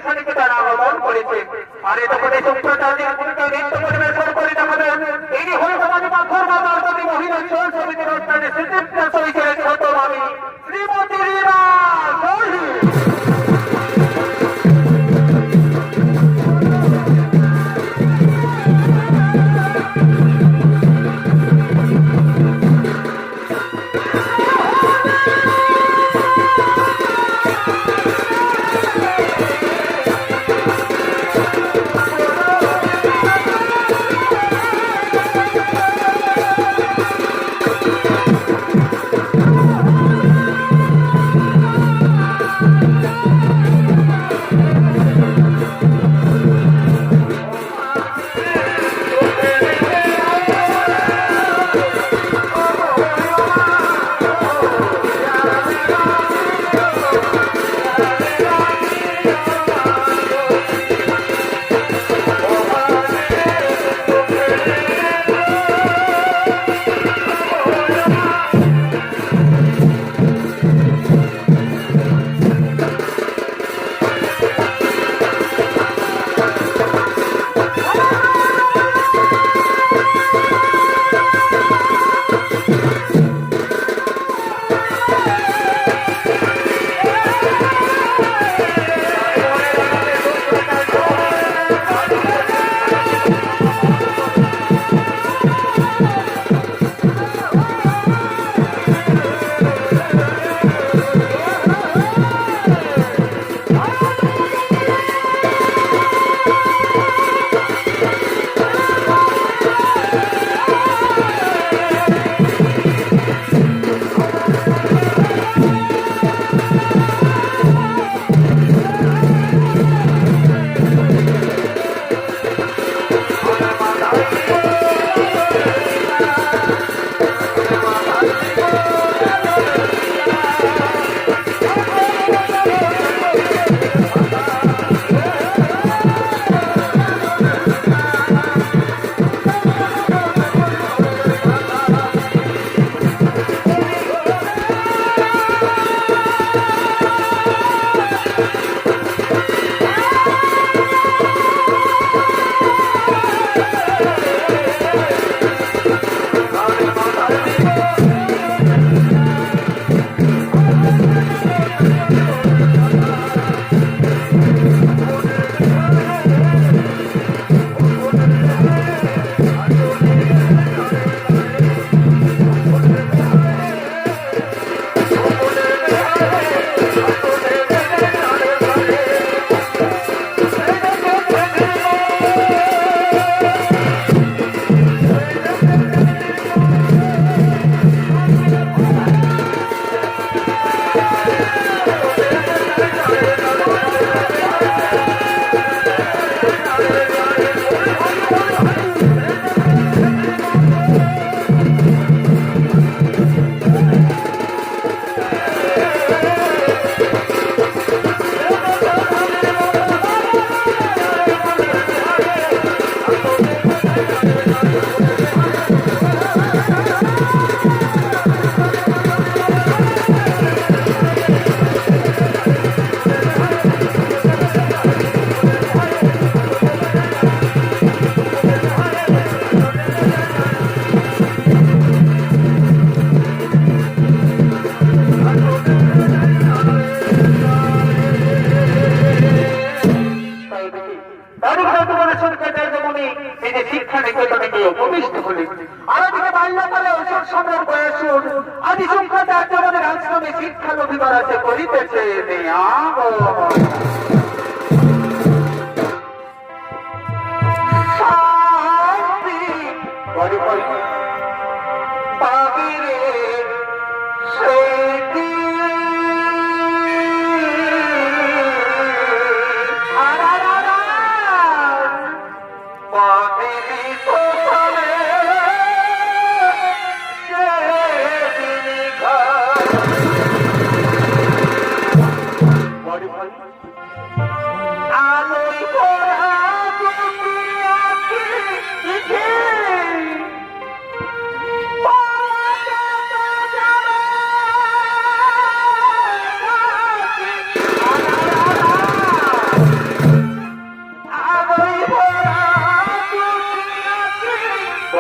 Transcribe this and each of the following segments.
শিক্ষানীতি তারা অবলম্বন করেছে। আর এই তখন এই সম্প্রদায়ের ভূমিকা নৃত্য পরিবেশন করে দেখাবেন ইনি হল সমাজে পাথর বাজারপতি মহিলা চল সমিতির অনুষ্ঠানে শ্রীকৃষ্ণ সহিতের ছোট ভাবি শ্রীমতী রীনা গোহিল।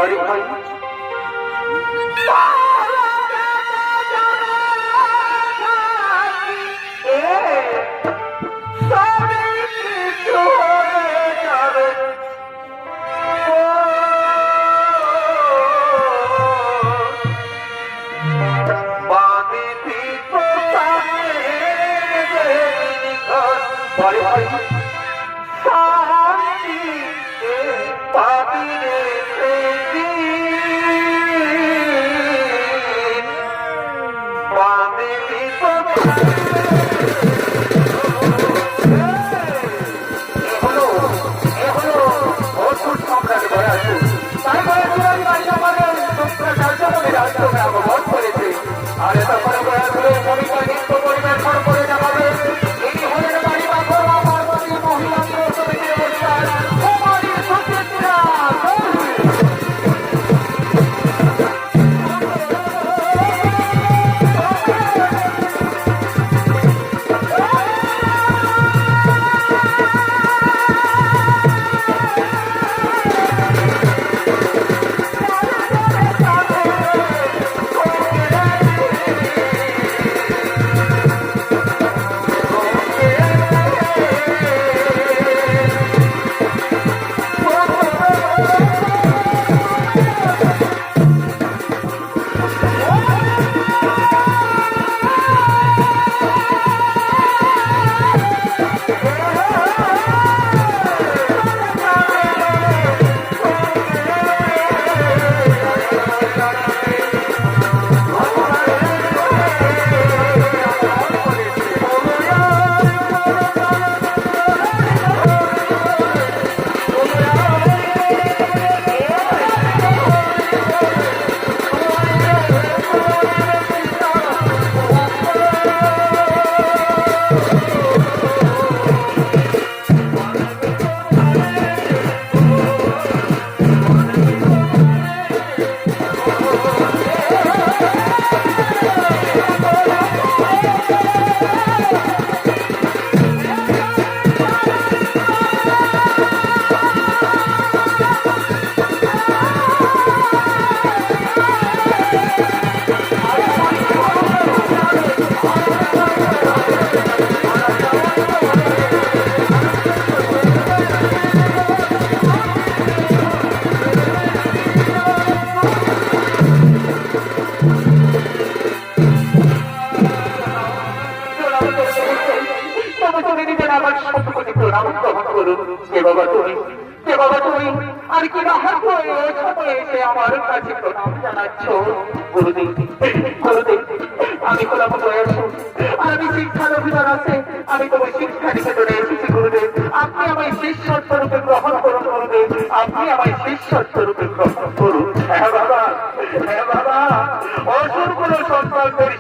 বড় ভাই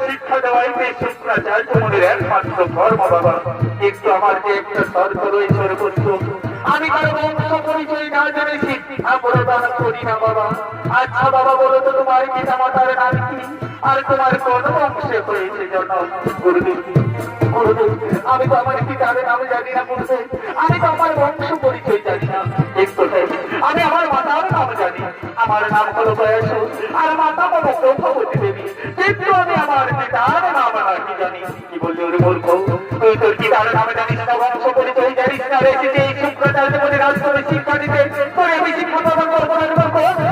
শিক্ষা দেওয়াই শুক্রাচার্য মনের একমাত্র ধর্ম বাবা। একটু আমার যে একটা শর্ত রয়েছে আমি কারো বংশ পরিচয় না জেনে শিক্ষা প্রদান করি না বাবা। আচ্ছা বাবা বলো তো তোমার পিতা মাতার নাম কি আর তোমার কোন বংশে হয়েছে জন্ম? গুরুদেব গুরুদেব আমি তো আমার পিতার নাম জানি না গুরুদেব, আমি তো আমার বংশ পরিচয় জানি না। একটু আমি আমার মাতার নাম জানি, আমার নাম হলো বয়স আর মাতা হলো চৌধুরী দেবী, কিন্তু আমি আমার পিতার নাম নাকি জানি। কি বললি ওরে মূর্খ, তুই তোর পিতার নাম জানিস না, বংশ পরিচয় জানিস না, রেখেছে এই শুক্রাচার্য মনে রাজধানী শিক্ষা দিতে তোর আমি শিক্ষা প্রদান করবো না।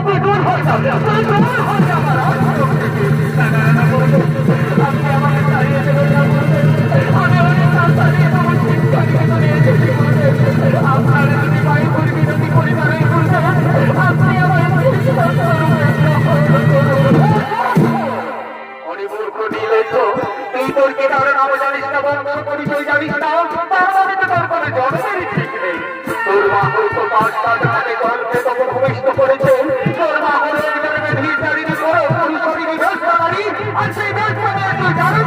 তুই দূর হয়ে যাবে, তুই দূর হয়ে যাবে আপনি আমাকে দাঁড়িয়ে দেবেন না বলতে, আমি অনেক দাঁড়িয়ে তোমার শিক্ষা নিকেতনে এসেছি বলতে, আপনার যদি বায়ু পরিবিরতি পরিবারে বলতে আপনি আমার তুই তোর কেটার নাম জানিস না, বংশ পরিচয় জানিস না, তার মানে তো তোর কোনো জন্মেরই ঠিক নেই। তোর মা হয়তো ৫-৭ রাতে গল্পে তোকে ভূমিষ্ঠ করেছে, তোর মা হলো একজনকে ভিড় চালিয়ে করো পরিশরীরী ব্যবসা নারী, আর সেই ব্যবসা নিয়ে তুই জানিস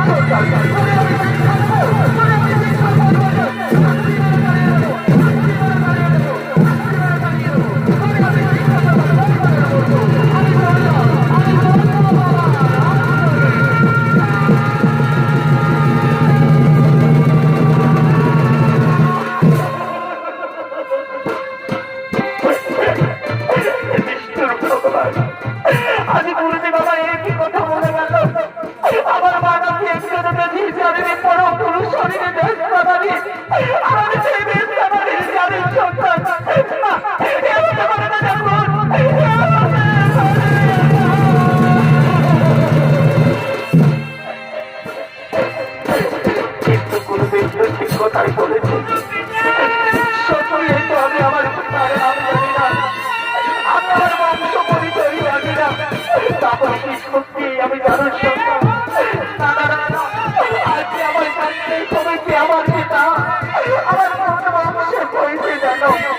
জানো,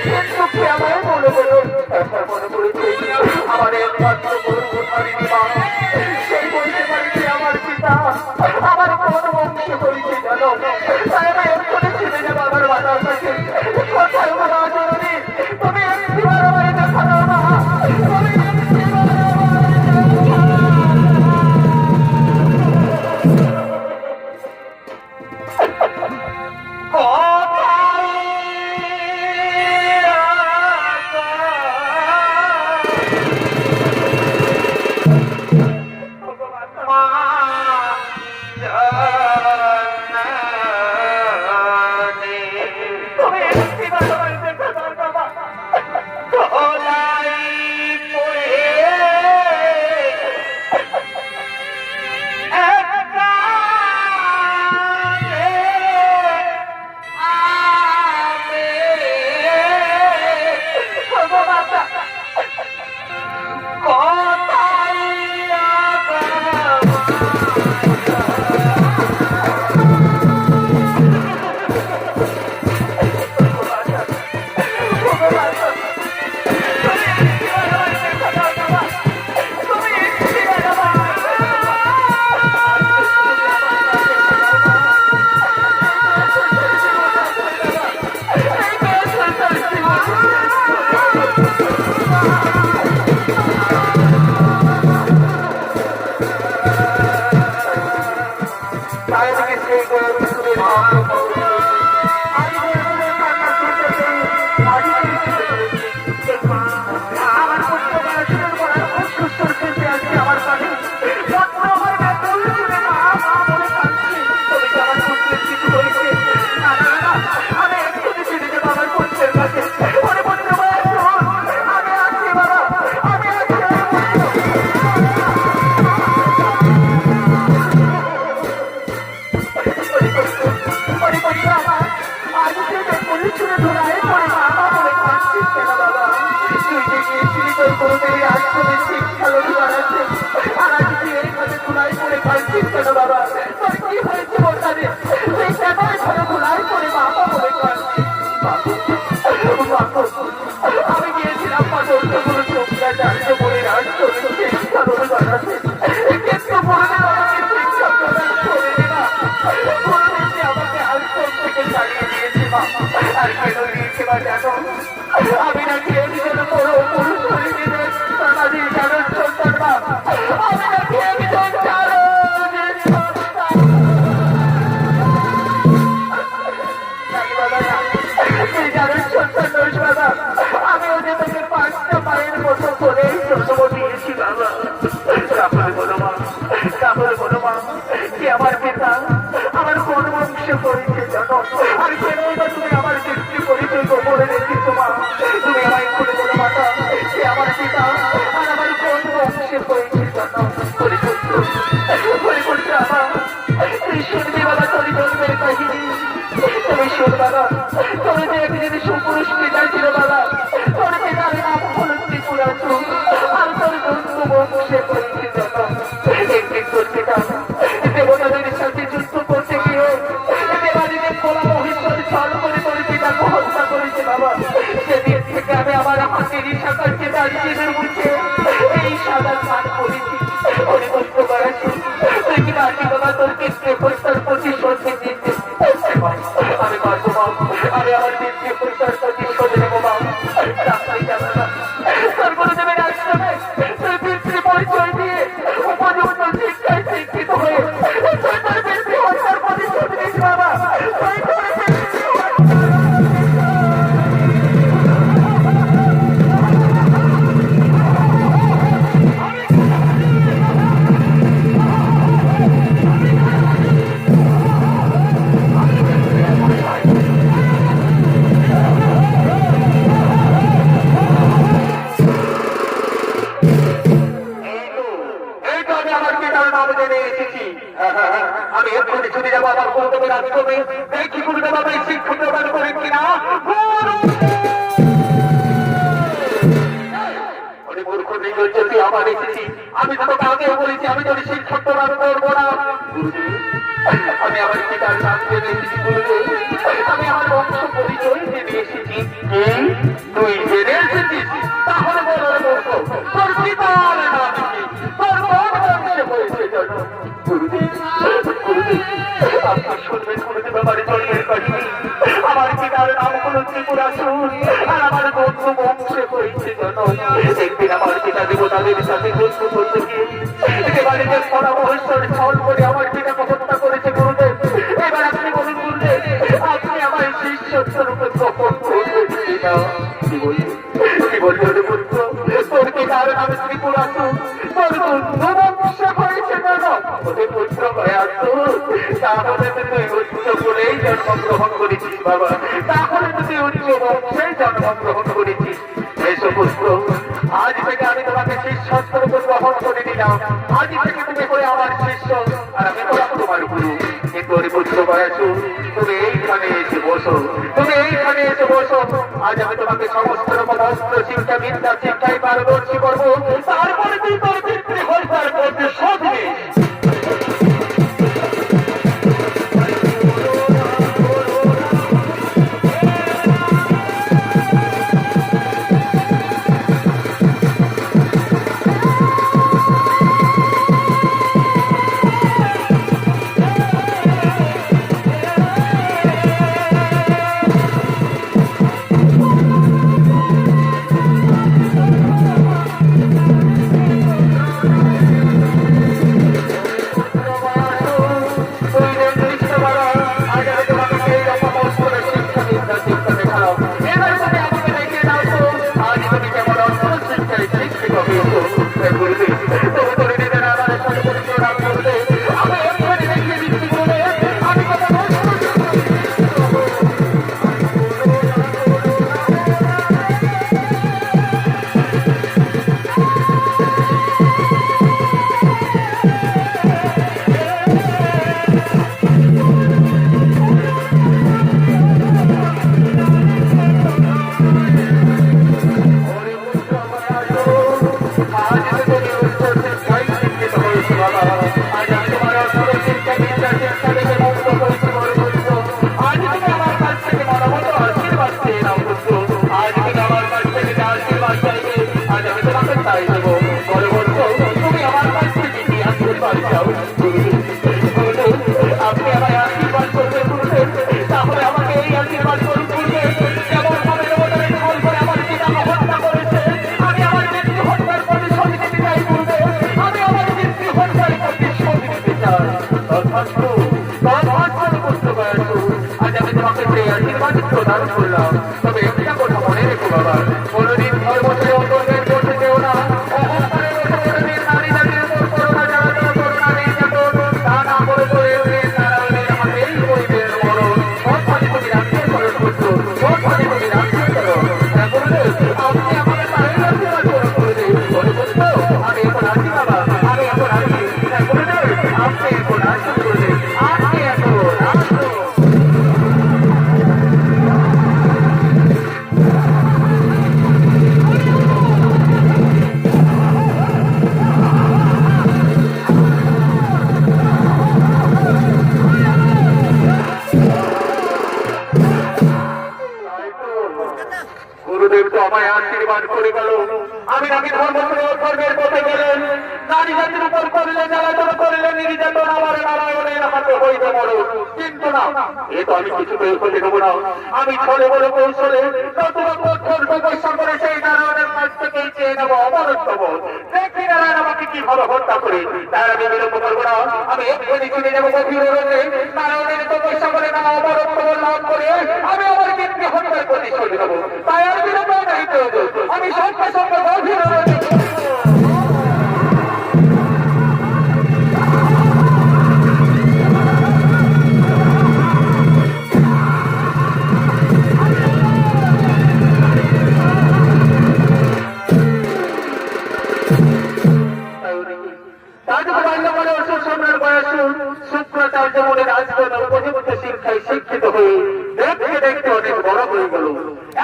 কিন্তু কি আমায় বলে গেল, একবার মনে করেছে আমাদের একমাত্র গর্ভধারিণী মা, সেই বলতে পারিনি আমার পিতা আমার কোন বংশে হয়েছে জানো, তাই আমি এক্ষুনি ছেড়ে যাবো আমার মাতার কাছে। কোথায় মা জননী, তুমি একটিবার আমায় দেখা দাও না, তুমি একটিবার আমি গিয়েছিলাম আমি নাকি একজন বড় পুরুষ আমি নাকি একজন আমি ওদের থেকে 5টা পায়ের মতো করে জন্ম দিয়েছি বাবা। তাহলে বলো মা, তাহলে বলো মা, কি আমার পিতা আমার কোন বংশে পড়েছে জানো, আর কেন তুমি আমার দৃষ্টি পরিচয় গোপনে রেখেছো মা? তুমি আমায় করে বলো মাতা, কি আমার পিতা আর আমার কোন বংশে পড়েছে জানো? পরিপূর্ণ আমার তুই শুনবি বাবা তোর জন্মের কাহিনী, তুমি শোন বাবা, তুমি যে একদিন সুপুরুষ পিতা ছিল বাবা, তোর পিতার নাম হল ত্রিপুরাসু, আর তোর জন্ম বংশে পড়েছে জানো। একদিন তোর পিতা দেবতাদের সাথে যুদ্ধ করতে গিয়ে দেবাদিদের খোলা মহিষের ছল করে তোর পিতাকে হত্যা করেছে বাবা। সেদিন থেকে আমি আমার হাতের শাখাকে দাঁড়িয়ে উঠে এই সাদা স্নান করেছি। পরিবর্ত করেছি তুই কি বাকি বাবা তোর পিতৃ হত্যার প্রতিশোধ দিতে আমি পারবো মা, আমি আমার পিতৃ হত্যার প্রতিশোধ নেবো মা। রাস্তায় যাবে না তোর গুরুদেবের আশ্রমে তুই পিতৃ পরিচয় দিয়ে উপযুক্ত শিক্ষায় শিক্ষিত হয়ে তুই তোর পিতৃ হত্যার প্রতিশোধ নিস বাবা। আমি এক্ষুনি ছুটে যাবো আমার গুরুদেবের আশ্রমে, দেখি গুরুদেব আমায় শিক্ষা প্রদান করেন কিনা। আমার এসেছি, আমি তো তোকে আগেও বলেছি আমি যদি শিক্ষা প্রদান করবো না। আমি আমার পিতার নাম জেনে এসেছি গুরুদেব, আমি আমার বংশ পরিচয় জেনে এসেছি। ত্রিপুরা সুর আর আমার বন্ধু বংশে হয়েছে জনম। একদিন আমার পিতা দেবতাদের সাথে যুদ্ধ করতে গিয়ে বাড়িতে পড়া মহেশ্বর ছল করে আমার পিতাকে হত্যা করেছে গুরুদেব। এবার আপনি বলুন গুরুদেব, আপনি আমার শিষ্য স্বরূপে গ্রহণ করবেন কিনা? কি বলছো রে পুত্র? তোর কি কারণ আমি ত্রিপুরা সুর, তোর বন্ধু বংশে হয়েছে জনম। ওদের পুত্র হয়ে আসতো, তাহলে তুই উচ্চ বলেই জন্মগ্রহণ করেছিস বাবা, তাহলে তুই উচ্চ বংশেই জন্মগ্রহণ করেছিস। এসো পুত্র, আজ থেকে আমি তোমাকে শিষ্যত্বের উপর গ্রহণ করে নিলাম। আজ থেকে তুমি করে আমার শিষ্য আর আমি হলাম তোমার গুরু। কিন্তু ওর পুত্র বয়সু, তুমি এইখানে এসে বসো, তুমি এইখানে এসে বসো। আজ আমি তোমাকে সমস্ত রকম অস্ত্র শিক্ষা বিদ্যা শিক্ষায় পারদর্শী করবো, তারপরে তুই তোর পিতৃ হত্যার করতে শোধ নে। তবে একটা কথা মনে রেখো বাবা, কোনদিন ধর্মকে অন্যদের করতে দেও না। নারী জাতির উপর করোনা যারা যারা করোনা নেই তা না করে তারা হাতেই বইবের মরণ। সব ভাবে তুমি রাখতে করো পুত্র, সব ভাবে তুমি রাখতে করো। আপনি আমাকে তাই রাখতে করে দিন পুত্র। আমি এখন আসি বাবা, আমি এখন আসি। আপনি এখন আসুন করলেন, আপনি এখন আসুন। গুরুদেব তো আমায় আশীর্বাদ করে গেল, আমি নাকি ধর্মের পথে গেলেন। নারী জাতির উপর করলে জ্বালাতন করলে নির্যাতন আমার নারায়ণের হাতে হইতে বড়। কিন্তু না, এ তো আমি কিছু হতে দেবো না। আমি ছলে বলে কৌশলে নতুন কঠোর তপস্যা করে সেই নারায়ণের কাছ থেকে চেয়ে নেবো অমরত্ব। দেখি নারায়ণ আমাকে কিভাবে হত্যা করে, তার আমি বিলম্ব করবো না। আমি এক্ষুনি চলে যাবো গভীর রোগে, নারায়ণের তপস্যা করে না অমরত্ব লাভ করে আমি আমার পিতৃ হত্যার প্রতিশোধ নেবো। তাই আর বিলম্ব নাই প্রয়োজন, আমি সঙ্গে সঙ্গে গভীর রোগে। শুক্রাচার্য মনে রাজগণ উপযুক্ত শিক্ষায় শিক্ষিত হয়ে দেখতে দেখতে অনেক বড় হয়ে গেল।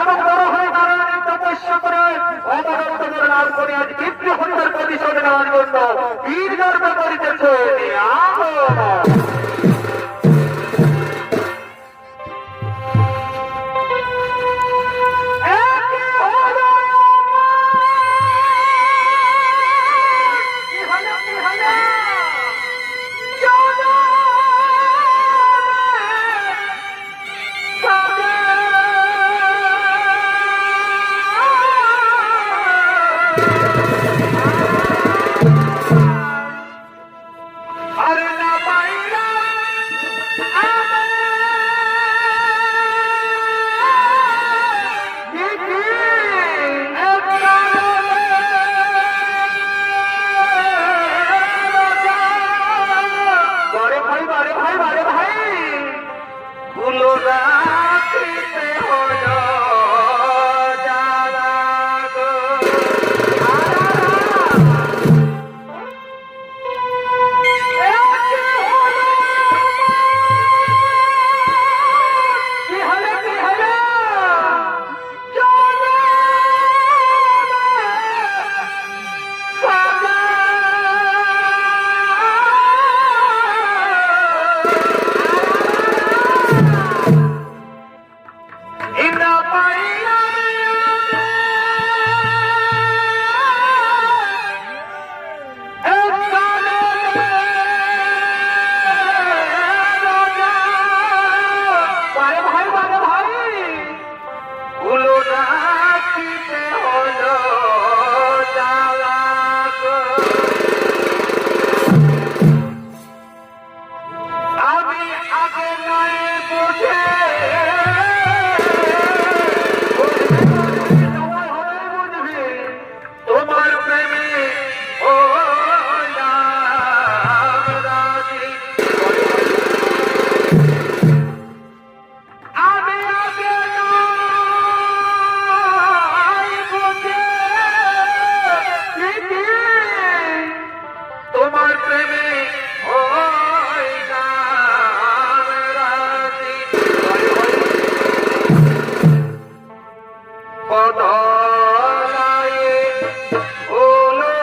এমন বড় হয়ে নারায়ণের তপস্যা করে অমরত্ব লাভ করে আজ পিতৃ হত্যার প্রতিশোধ নেওয়ার জন্য বীর গর্ব করিতেছে। বদলায়ে হলো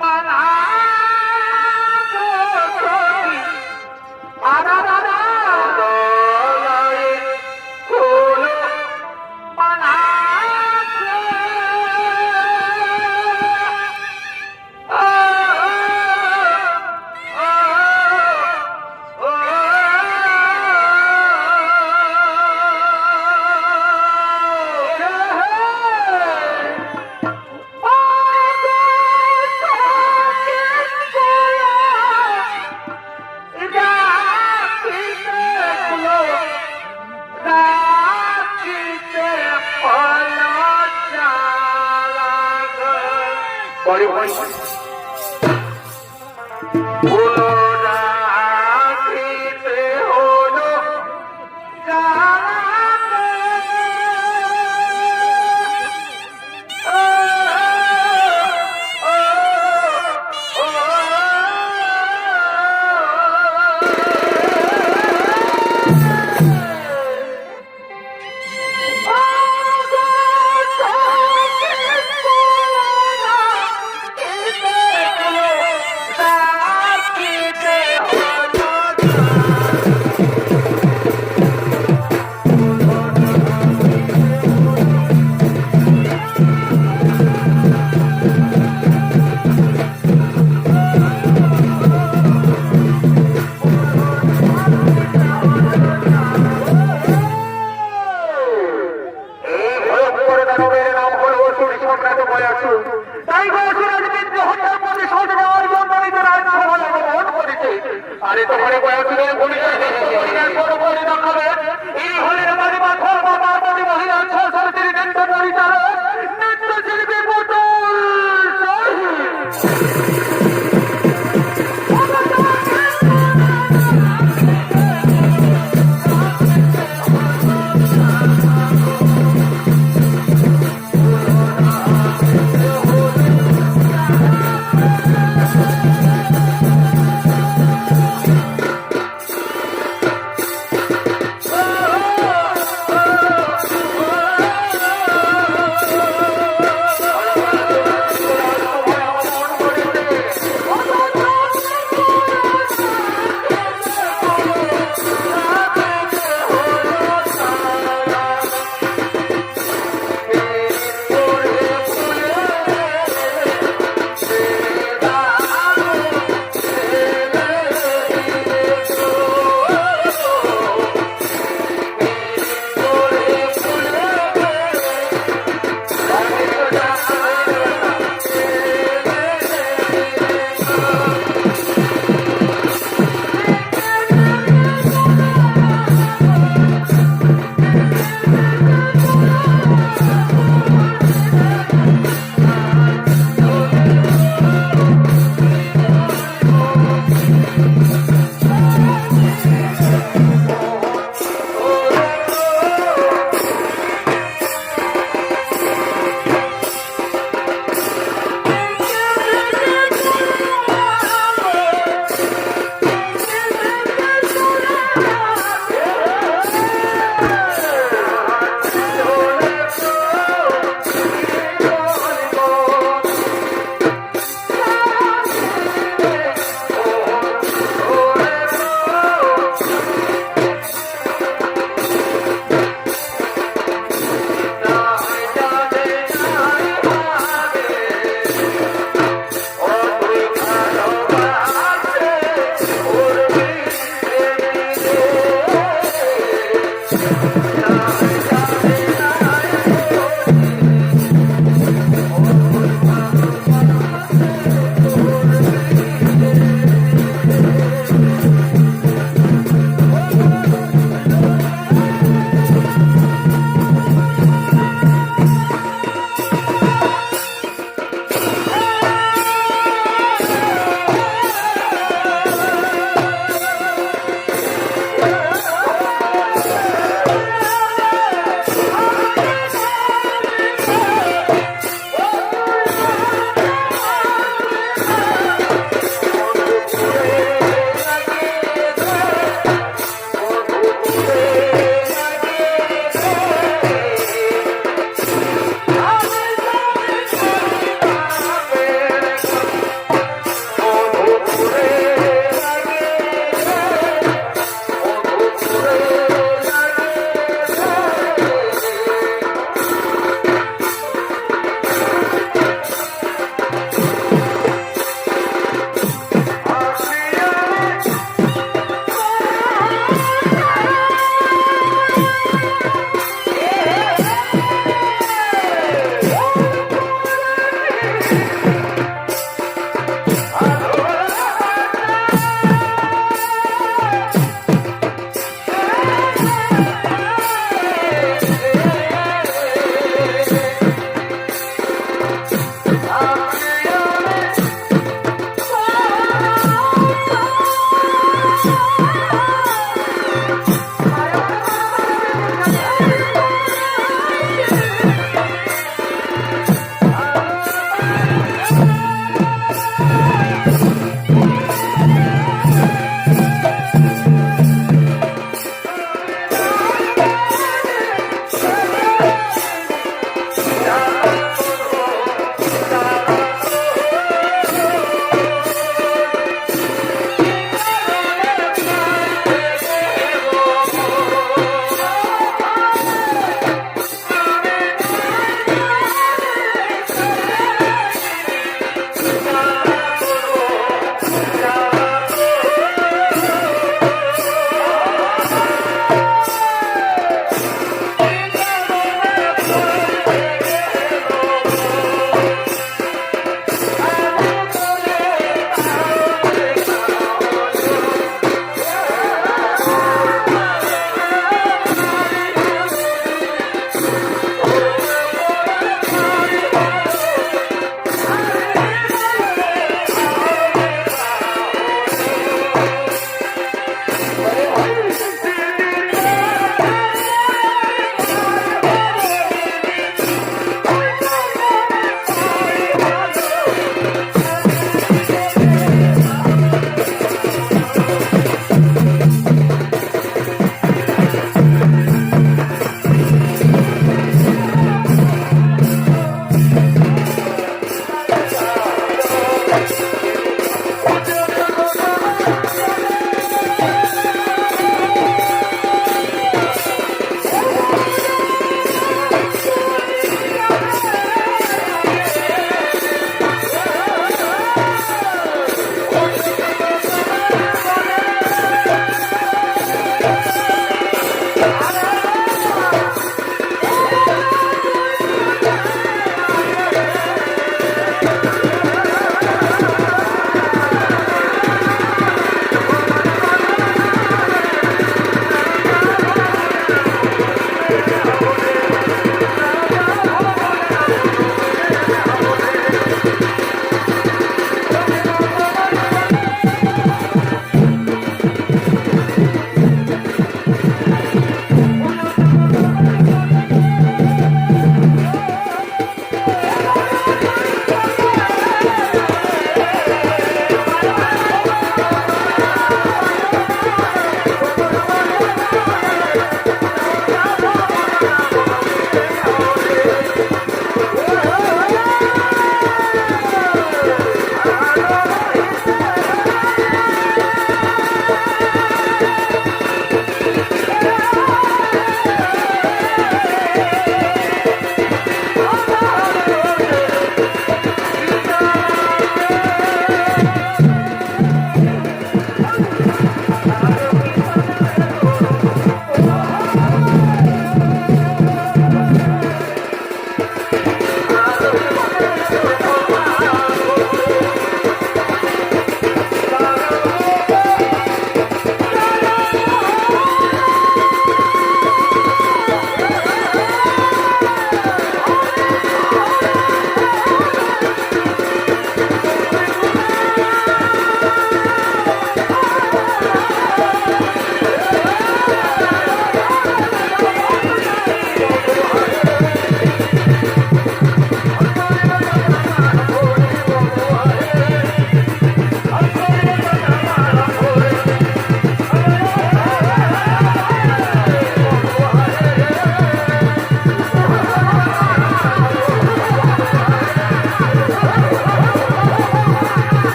মানা বদলায়ে হলো মানা পরে পরে হলো রাখিতে হলো আরে তোমার কয়েকদিনের পরিচয় দেখাবে ইনি হলেন বাড়িমা ধর্মা পার্বতী মহিলা সমিতির নৃত্য পরিচালক নৃত্যশিল্পী পুতুল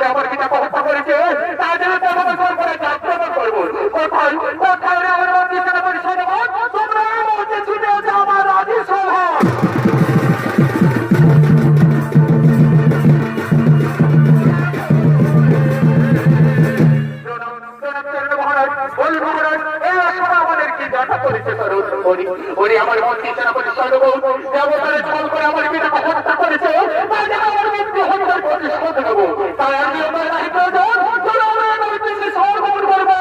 করে আমার পিতাকে হত্যা করেছে তাদের প্রমাণ করে আক্রমণ করবো। কোথায় কোথায় আমার মন্ত্রী সেনাপতি সৈন্যগণ, তোমরা এই মুহূর্তে ছুটে আছে আমার রাজসভা। আমার মন্ত্রী সেনাপতি সৈন্যগণ ব্যবহারে ফল করে আমার পিতাকে হত্যা করেছে, তাদের আমার মৃত্যু হত্যার প্রতিশোধ নেব। তাই আমি আমার রায় প্রয়োজন, চলো আমরা আমার পিছিয়ে সহগমন করবো।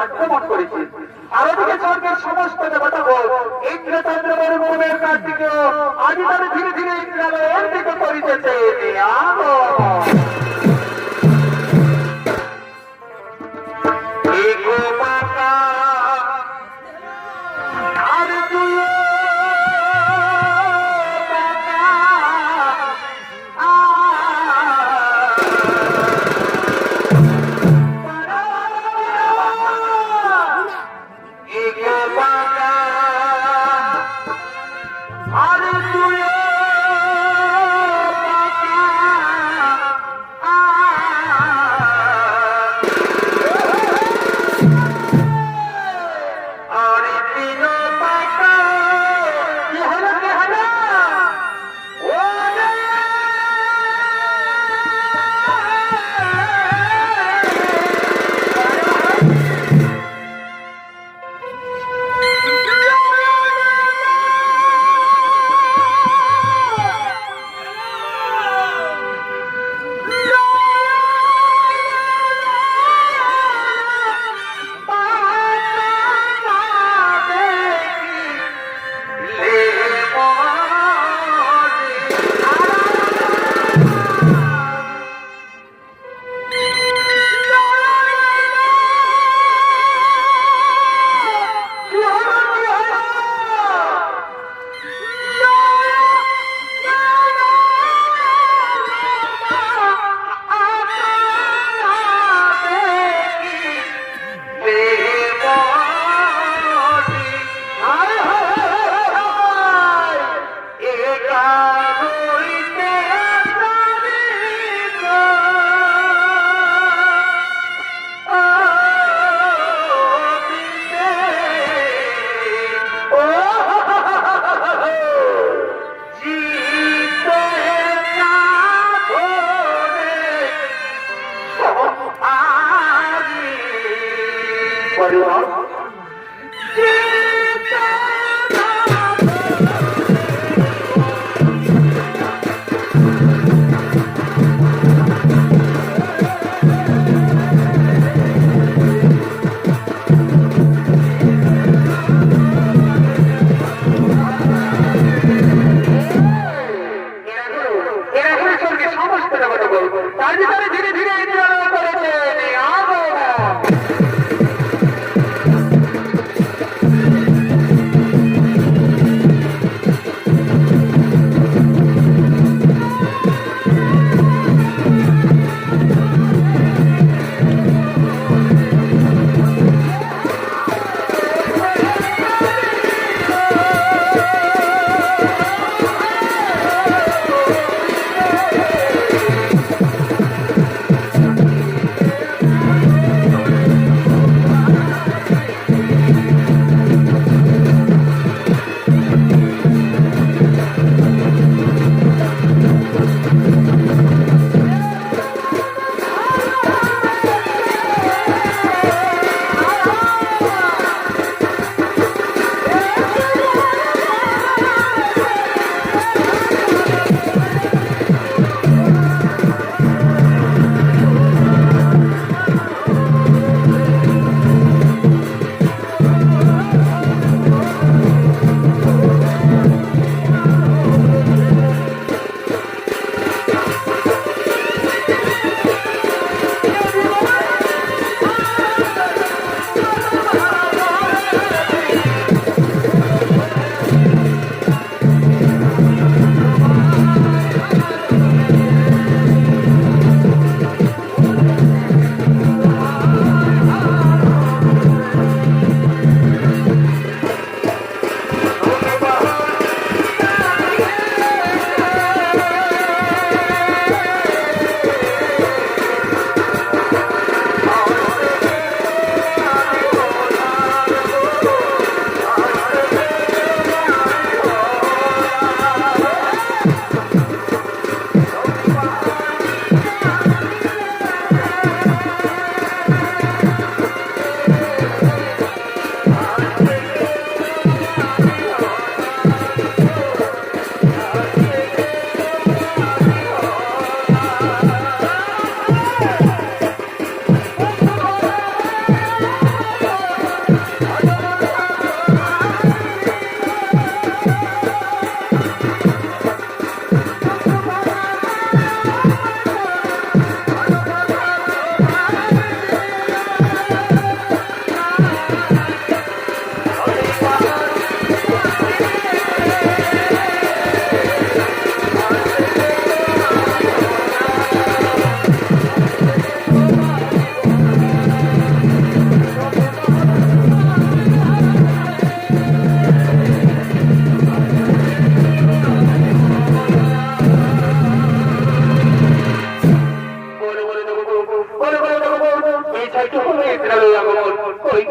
আক্রমণ করেছে। আর ওদিকে স্বর্গের সমস্ত দেবতাগণ ইন্দ্রচন্দ্র বরুণের কাছ থেকে আজ তারা ধীরে ধীরে ইন্দ্রালয়ের দিকে করিতেছে।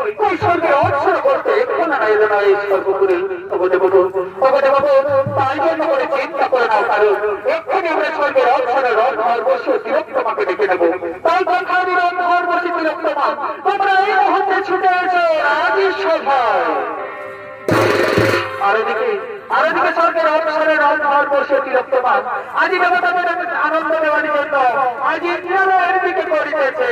ওই স্বর্গের অর্চনা করতে এক্ষণ না এলো না এই স্বর্গপুরে অবদে বাবু তাই জন্য করে চিন্তা করে নাও কারণ এক্ষুনি আমরা স্বর্গের অর্চনা রন্ধর বসে তিলোত্তমাকে ডেকে নেবো তাই কথারি রন্ধর বসে তিলোত্তমা তোমরা এই মুহূর্তে ছুটে এসো রাজী সভায় আর এদিকে স্বর্গের অর্চনা রন্ধর বসে তিলোত্তমা আজি দেবতাদের আনন্দ দেওয়ার জন্য আজি ইন্দ্রালয়ের দিকে করিতেছে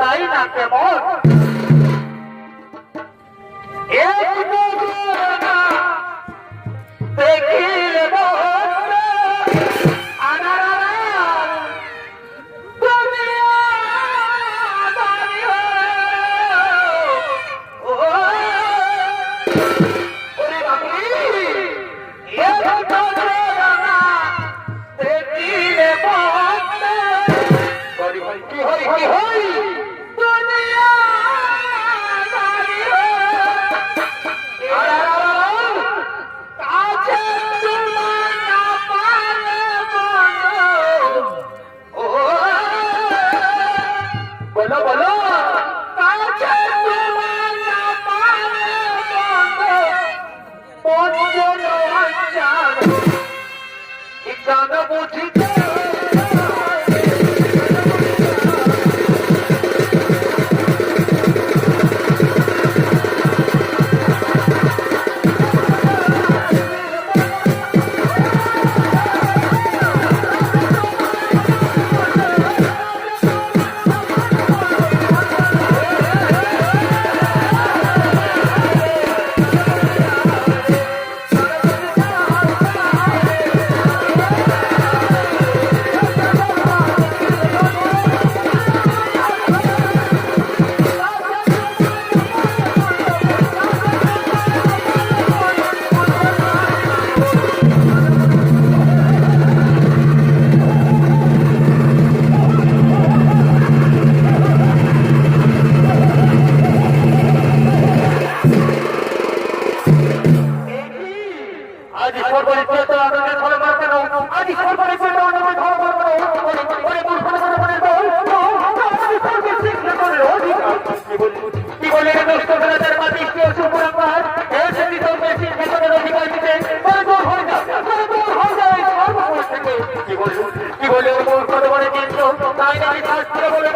তাই না কেমন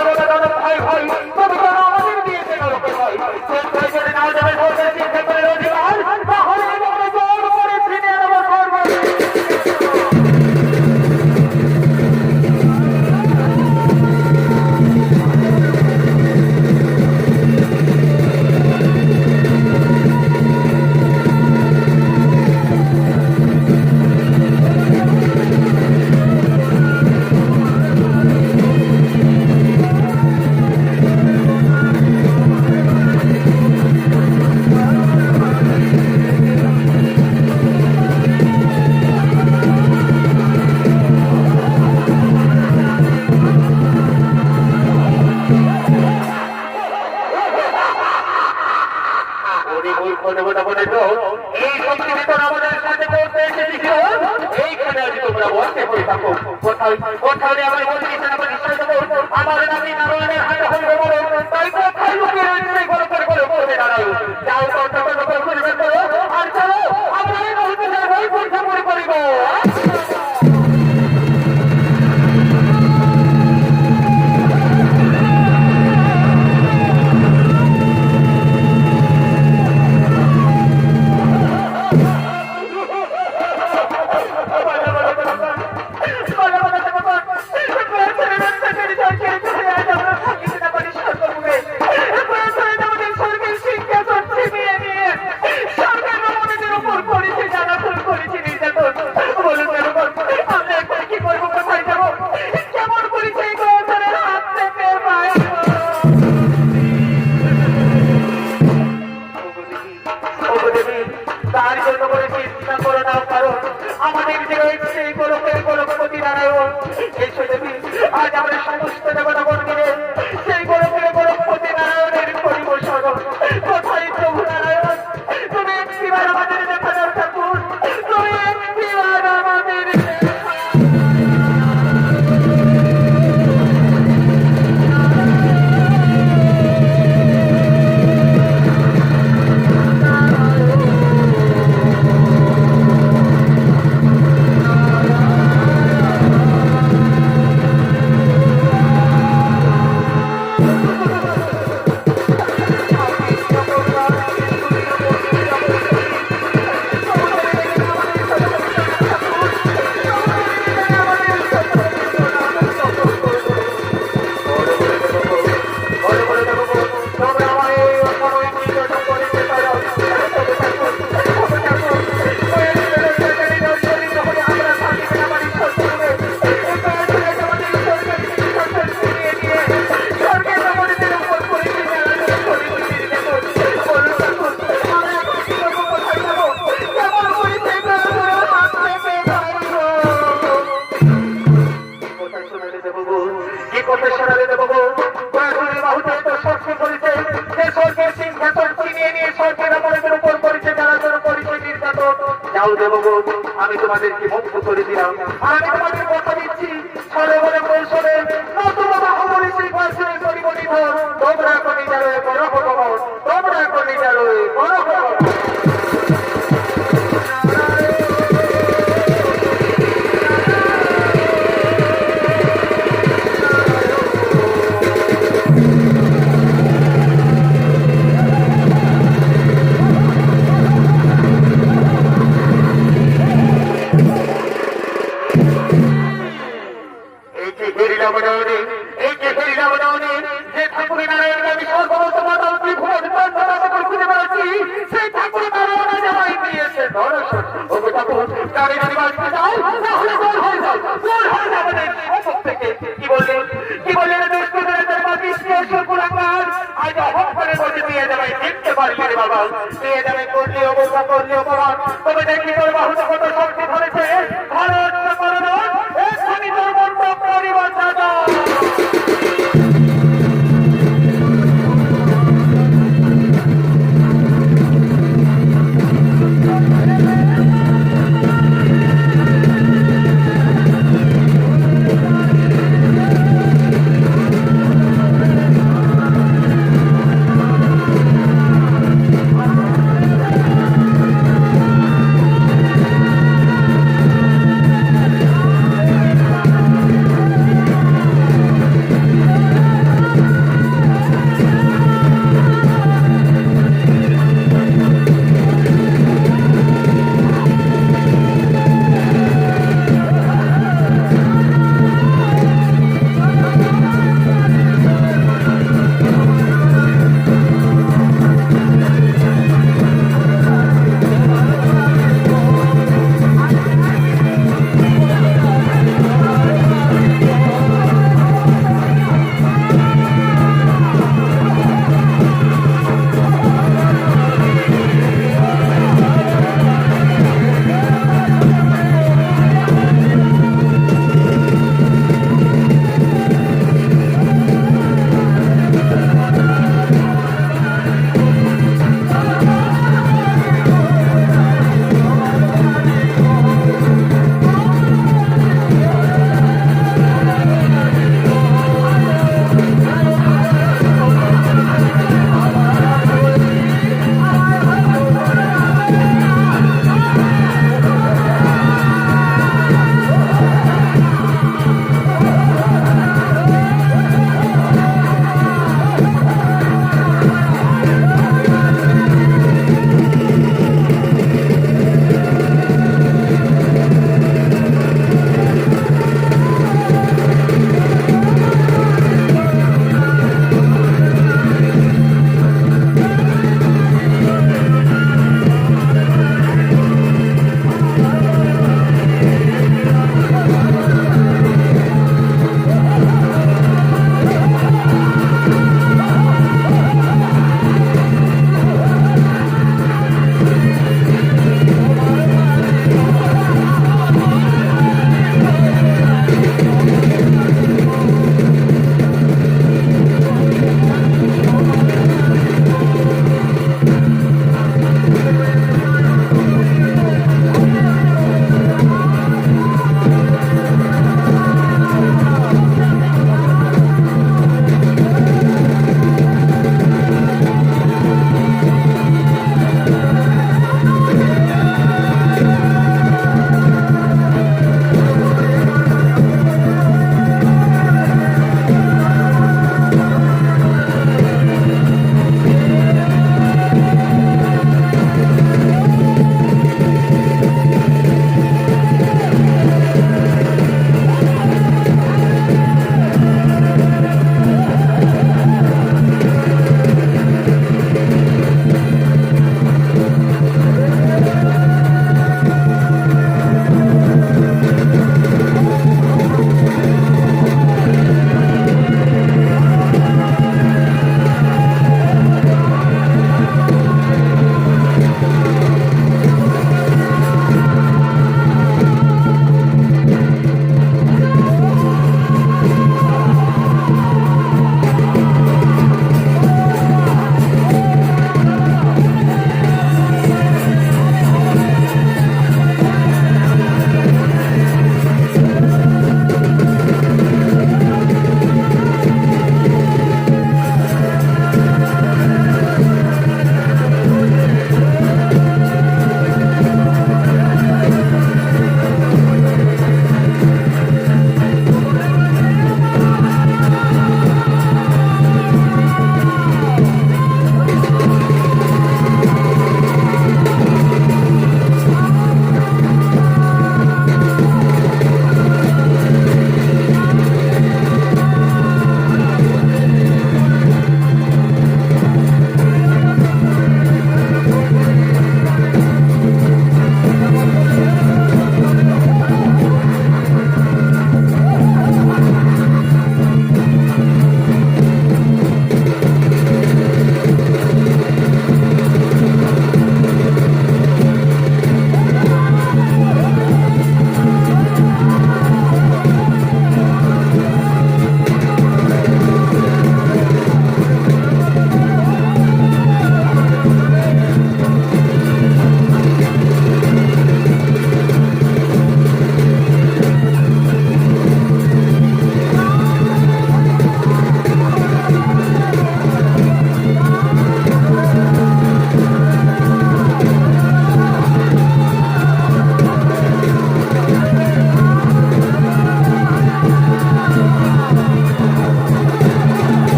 দেবতা দাদা ভাই ভাই তুমি কেন আমাদের দিয়েছে নরকে ভাই শেষ ভাই যদি না যাবে সরকার চিন্তা করে অধিকার তাহলে এভাবে জোর করে ছিনিয়ে নেব করবো আমার নামে নারায়ণের হাতে হইবে বলে তাই কোথায় লুকিয়ে রয়েছে সেই গল্পের করে বলবে দাঁড়াও যাও আর চলো আমরা এই মুহূর্তে বই পরীক্ষা করে করিব আজ আমরা সমস্ত দেবতাগণ মিলে সেই গোলকের গোলকপতি নারায়ণের করিব স্মরণ কোথায় প্রভু নারায়ণ তুমি একটিবার আমাদের দেখা দাও ঠাকুর তুমি একটিবার আমাদের আমি তোমাদেরকে মুক্ত করে দিলাম আমি তোমাদের কথা দিচ্ছি ছড়ে বলে কৌশলে নতুবা হবলে সেই ভাষণে পরিবর্তিত তোমরা করে যাবে বড় ভগবান তোমরা করে যাবে বড় ভগবান তবে দেখি তোর বাহুত কত শক্তি ধরেছে ভারত পরিবার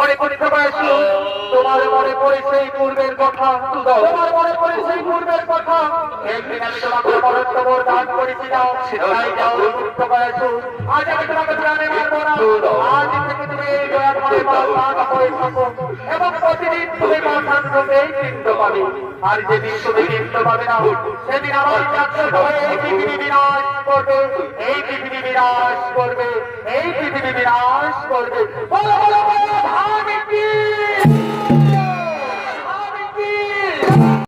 অনেক কঠিন বয়সী তোমার মনে পড়ে সেই পূর্বের কথা তোমার মনে পড়ে সেই পূর্বের কথা একদিন আমি তোমাকে মরত্বর দান করেছিলাম তাই যাও যুক্ত বয়সী আজ আমি তোমাকে প্রাণে মারবো না আজ থেকে তুমি এই দয়ার মনে পান হয়ে থাকো এবং প্রতিদিন তুমি মাথার রূপেই চিনতে পাবে আর যেদিন তুমি চিনতে পাবে না সেদিন আমার জাগ্রত হয়ে এই পৃথিবী বিনাশ করবে এই পৃথিবী বিনাশ করবে এই পৃথিবী বিনাশ করবে